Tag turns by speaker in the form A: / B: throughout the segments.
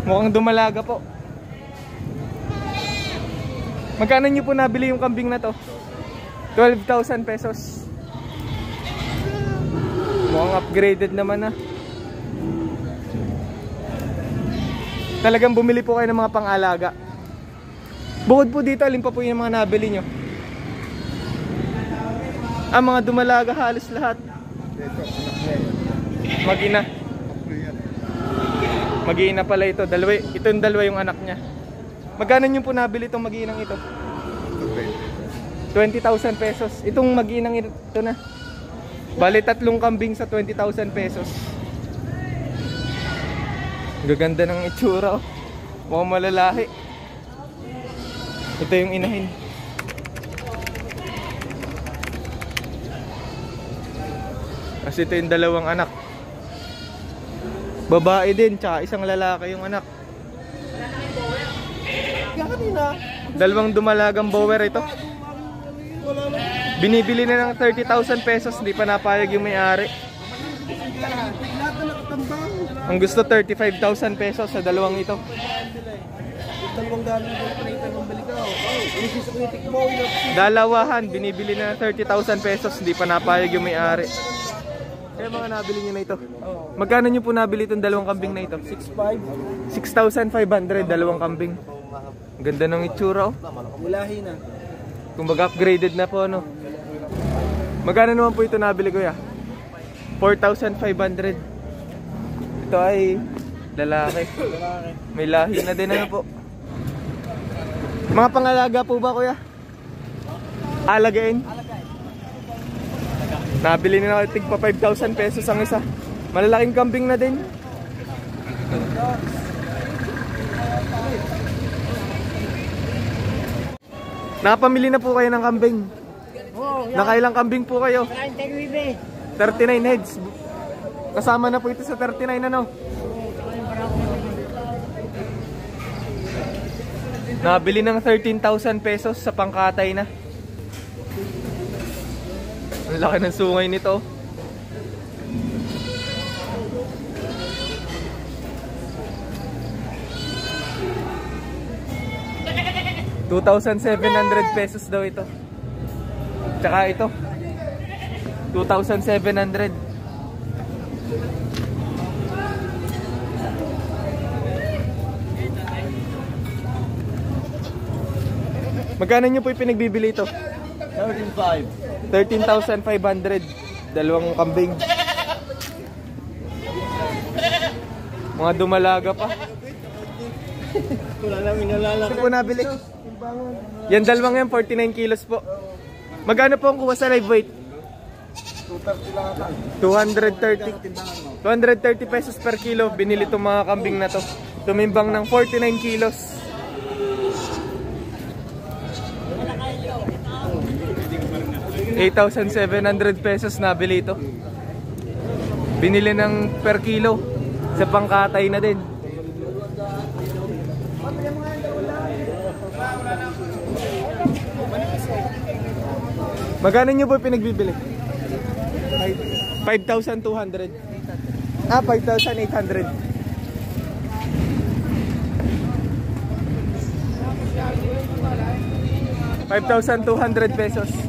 A: Mukhang dumalaga po. Magkano nyo po nabili yung kambing na to? 12,000 pesos. Mukhang upgraded naman, ah. Talagang bumili po kayo ng mga pang-alaga. Bukod po dito, alin pa po yung mga nabili nyo? Ah, mga dumalaga halos lahat. Mag-ina. Mag-ina pala ito. Ito yung dalawa yung anak niya. Magkano nyo po nabili itong mag-inang ito? 20,000 pesos. Itong mag-inang ito na. Bali 3 kambing sa 20,000 pesos. Gaganda ng itsura, oh. Mukhang malalahi. Ito yung inahin. Kasi ito yung dalawang anak. Babae din, tsaka isang lalaki yung anak. Dalawang dumalagang bower ito. Binibili na ng 30,000 pesos, hindi pa napayag yung may-ari. Ang gusto 35,000 pesos sa dalawang ito. Dalawahan, binibili na ng 30,000 pesos, hindi pa napayag yung may-ari. Kaya mga nabili nyo na ito. Magkano nyo po nabili itong dalawang kambing na ito? 6,500, dalawang kambing. Ganda ng itsura, oh.
B: Mulahi na.
A: Kumbaga upgraded na po, no? Magkano naman po ito nabili, kuya? 4,500. Ito ay lalaki. May lahi na din, ano po? Mga pangalaga po ba, kuya? Alagain? Nabili na ako tigpa 5,000 pesos ang isa. Malalaking kambing na din. Nakapamili na po kayo ng kambing. Nakailang kambing po kayo? 39 heads. Kasama na po ito sa 39, ano? Nabili ng 13,000 pesos sa pangkatay na. Ang laki ng sungay nito. ₱2,700 pesos daw ito. Tsaka ito 2,700. Magkano nyo po yung pinagbibili ito? 13,500. Dalawang kambing. Mga dumalaga pa. Ito po nabili. Yan dalawang yan, 49 kilos po. Magkano po ang kuha sa live weight? 230 pesos per kilo. Binili itong mga kambing na to. Tumimbang ng 49 kilos. ₱8,700 pesos nabili ito. Binili ng per kilo. Sa pangkatay na din. Magkano nyo po pinagbibili? 5,200. Ah, 5,800. ₱5,200.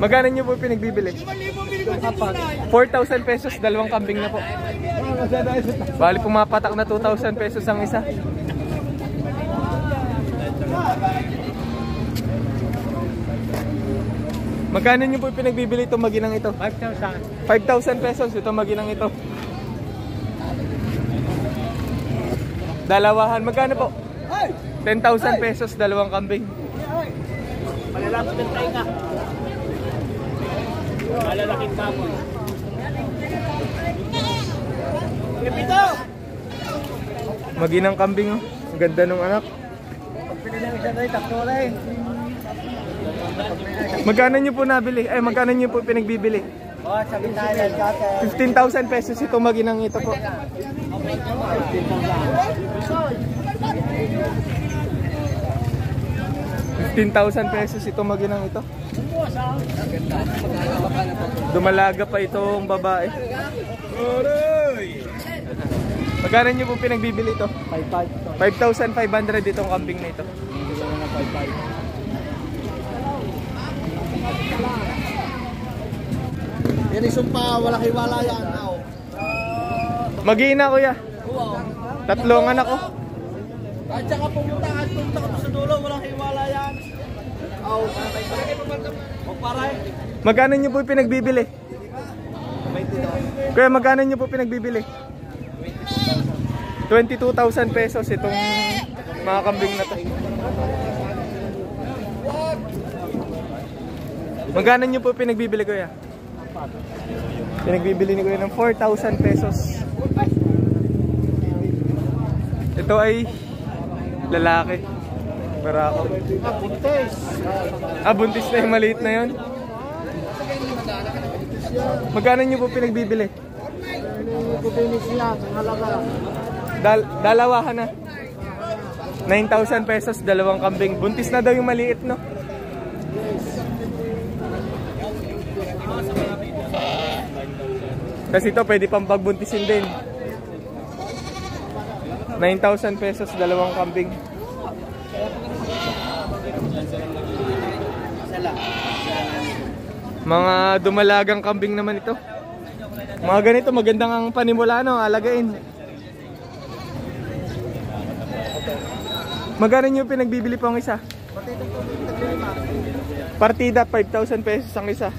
A: Magkano nyo po pinagbibili? 4,000 pesos, dalawang kambing na po. Bali pumapatak na 2,000 pesos ang isa. Magkano nyo po pinagbibili itong maginang ito?
B: 5,000.
A: 5,000 pesos itong maginang ito. Dalawahan, magkano po? 10,000 pesos, dalawang kambing.
B: Malalapot ng tayo ka. Malalaking baboy. Kapito!
A: Maginang kambing, oh. Ang ganda ng anak.
B: Pinilang isa tayo, takto rin.
A: Magkano nyo po nabili? Eh, magkano nyo po pinagbibili?
B: Oh, sabi tayo,
A: 15,000 pesos itong maginang ito po. 15,000 15,000 pesos ito maginang ito. Dumalaga pa itong babae. Magkano nyo po pinagbibili ito? 5,500 itong kambing na ito.
B: Yan isumpa, walang hiwala yan.
A: Mag-iina kuya. Tatlong anak ko.
B: At saka pumunta ka sa dulo, walang hiwala yan. Magparay.
A: Magkano nyo po pinagbibili? Kuya, magkano nyo po pinagbibili? 22,000 pesos itong mga kambing na to. Magkano nyo po pinagbibili kuya? Pinagbibili ni kuya ng 4,000 pesos. Ito ay lalaki. Barako.
B: Buntis.
A: Buntis na yung maliit na yun. Magkano nyo po pinagbibili?
B: Kupinis yan, halaga.
A: Dalawahan na. 9,000 pesos, dalawang kambing. Buntis na daw yung maliit, no? Kasi ito pwede pang pagbuntisin din. 9,000 pesos, dalawang kambing. Mga dumalagang kambing naman ito. Mga ganito, magandang ang panimula, no? Alagain. Magkano nyo pinagbibili po ang isa? Partida, 5,000 pesos ang isa.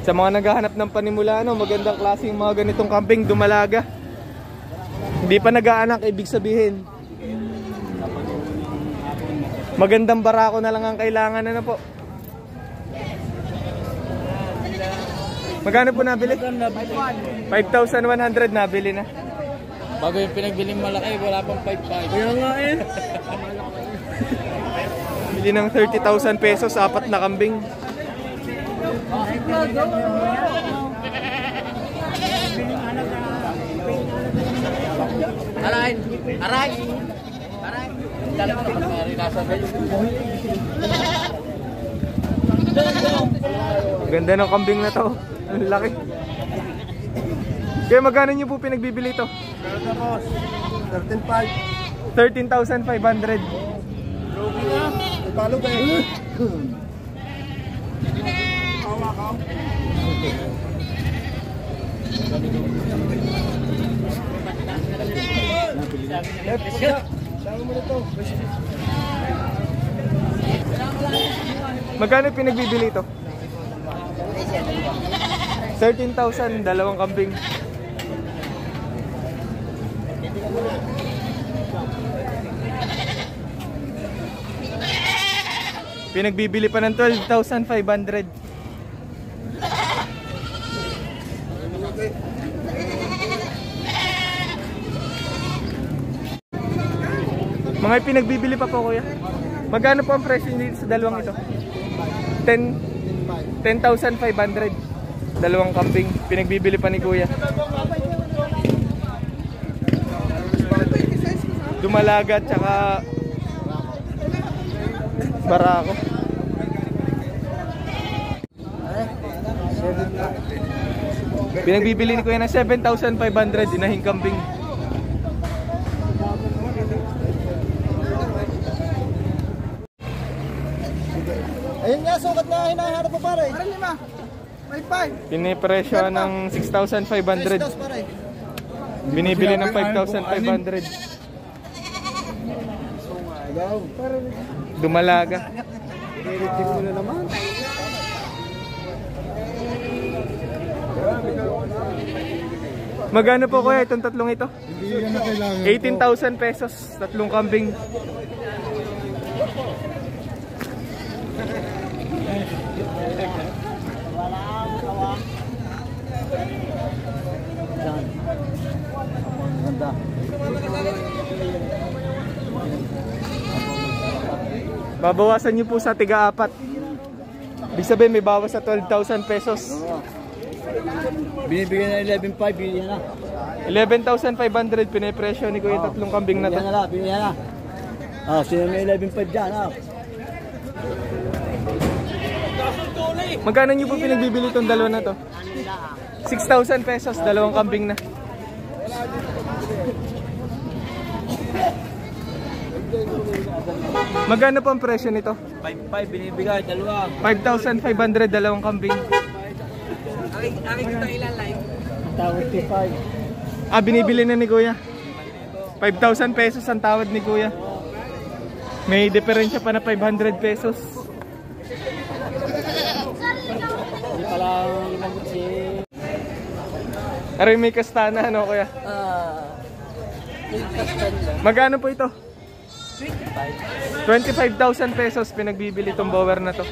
A: Sa mga naghahanap ng panimula, no? Magandang klaseng mga ganitong kambing, dumalaga. Hindi pa nag-aanak, ibig sabihin magandang barako na lang ang kailangan, ano po. Magkano po nabili? 5,100 nabili na.
B: Bago yung pinagbiling malaki, wala pang 5,500. Kaya nga eh.
A: Bili ng 30,000 pesos, 4 na kambing.
B: Aray! Aray!
A: Ganda ng kambing na to. Ang laki. Kaya magkano nyo po pinagbibili ito? 13,500.
B: Palo ba eh?
A: Magkano pinagbibili ito? 13,000, dalawang kambing. Pinagbibili pa ng 12,500. Mga pinagbibili pa po kuya. Magkano po ang presyo dito sa dalawang ito? 10,500. Dalawang kambing. Pinagbibili pa ni kuya. Dumalaga tsaka barako. Pinagbibili ni kuya ng 7,500. Inahing kambing.
B: Ayun nga, sukat na hinahanap mo pare. Pare 5. May 5.
A: Pinipresyo ng 6,500. Binibili ng 5,500. Dumalaga.
B: I-retrieve mo na naman.
A: Magkano po kuya itong tatlong ito?
B: Hindi yan na kailangan.
A: 18,000 pesos, tatlong kambing.
B: Ganda.
A: Babawasan niyo po sa tiga-4. Ibig sabihin may bawas sa 12,000 pesos.
B: Binibigyan na 11,500, binigyan na.
A: 11,500 pinipresyo ni Kuya tatlong kambing na to.
B: Binigyan na. Sino may 11,500 dyan,
A: Magkano nyo po pinagbibili itong dalawa na to? 6,000 pesos, dalawang kambing na. Magkano po ang presyo nito?
B: 5,500 binibigay, dalawa.
A: 5,500 dalawang kambing.
B: Aking ito ilan live? Tawad 5.
A: Binibili na ni Kuya. 5,000 pesos ang tawad ni Kuya. May diferensya pa na 500 pesos.
B: Hindi pala si...
A: Aray may kastana, ano Kuya? Magkano po ito? 25,000 pesos pinagbibili itong bower na to.